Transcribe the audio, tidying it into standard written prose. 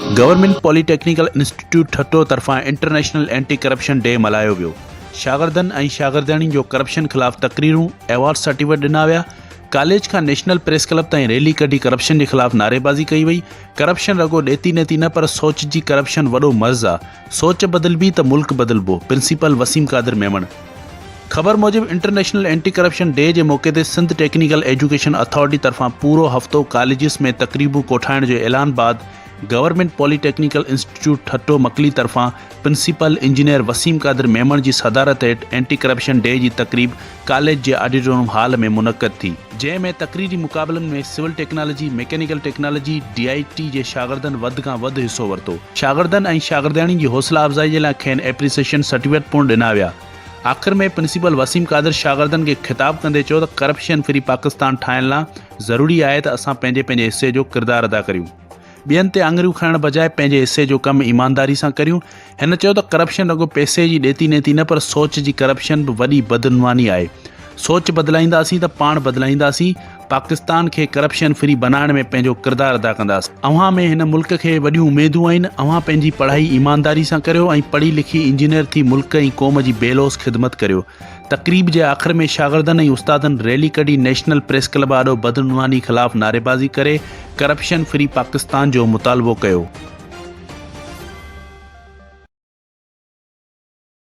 Government polytechnical institute ठट्टो तरफां international anti corruption day मल्हायो वियो। शागिर्दनि ऐं शागिर्दियाणी जो करप्शन ख़िलाफ़ तकरीरूं अवार्ड सर्टिफिकेट ॾिना विया। कॉलेज खां नेशनल प्रेस क्लब ताईं रैली कढी करप्शन के ख़िलाफ़ नारेबाज़ी कई वई। करप्शन रगो ॾेती नेती न पर सोच जी करप्शन वॾो मर्ज़ आहे। सोच बदलबी त मुल्क बदलबो। प्रिंसिपल वसीम कादिर मेमण। ख़बर मूजिब इंटरनेशनल एंटी करप्शन डे के मौके ते सिंध टेक्निकल एजुकेशन अथॉरिटी तरफां पूरो हफ़्तो कॉलेजिस में तकरीबूं कोठाइण जो ऐलान बाद गवर्नमेंट पॉलीटेक्निकल इंस्टीट्यूट ठट्टो मकली तरफां प्रिंसिपल इंजीनियर वसीम कादिर मेमण की सदारत हेठ एंटी करप्शन डे की तकरीब कॉलेज के ऑडिटोरियम हॉल में मुनक़द थी, जैमें तकरीरी मुकाबलन में civil technology, mechanical technology, DIT के शागिर्दनि वध खां वध हिस्सो वरितो। शागिर्दनि ऐं शागिर्दियाणी की हौसला अफ़ज़ाई के लाइ खेनि एप्रिसिएशन सर्टिफिकेट पिणु ॾिना विया। आख़िर में प्रिंसिपल वसीम कादिर शागिर्दनि के खिताब कंदे चयो त करप्शन फ्री पाकिस्तान ठाहिण लाइ ज़रूरी आहे त असां पंहिंजे हिस्से जो किरदारु अदा करियूं। ॿियनि ते आङुरियूं खणण बजाए पंहिंजे हिस्से जो कमु ईमानदारी सां करियूं। हिन चयो त करप्शन रगो पैसे जी ॾेती नेती न पर सोच जी करप्शन बि वॾी बदनवानी आहे। सोच बदिलाईंदासीं त पाण बदिलाईंदासीं। पाकिस्तान के करप्शन फ्री बनाइण में पंहिंजो किरदारु अदा कंदासीं। अव्हां में हिन मुल्क के वॾियूं उमेदूं आहिनि। अव्हां पंहिंजी पढ़ाई ईमानदारी सां करियो ऐं पढ़ी लिखी इंजीनियर थी मुल्क ऐं क़ौम जी बेलोस ख़िदमत करियो। तकरीब के आख़िर में शागिर्दनि ऐं उस्तादनि रैली कढी नेशनल प्रेस क्लब आॾो बदनवानी ख़िलाफ़ नारेबाज़ी करे करप्शन फ्री पाकिस्तान जो मुतालबो कयो।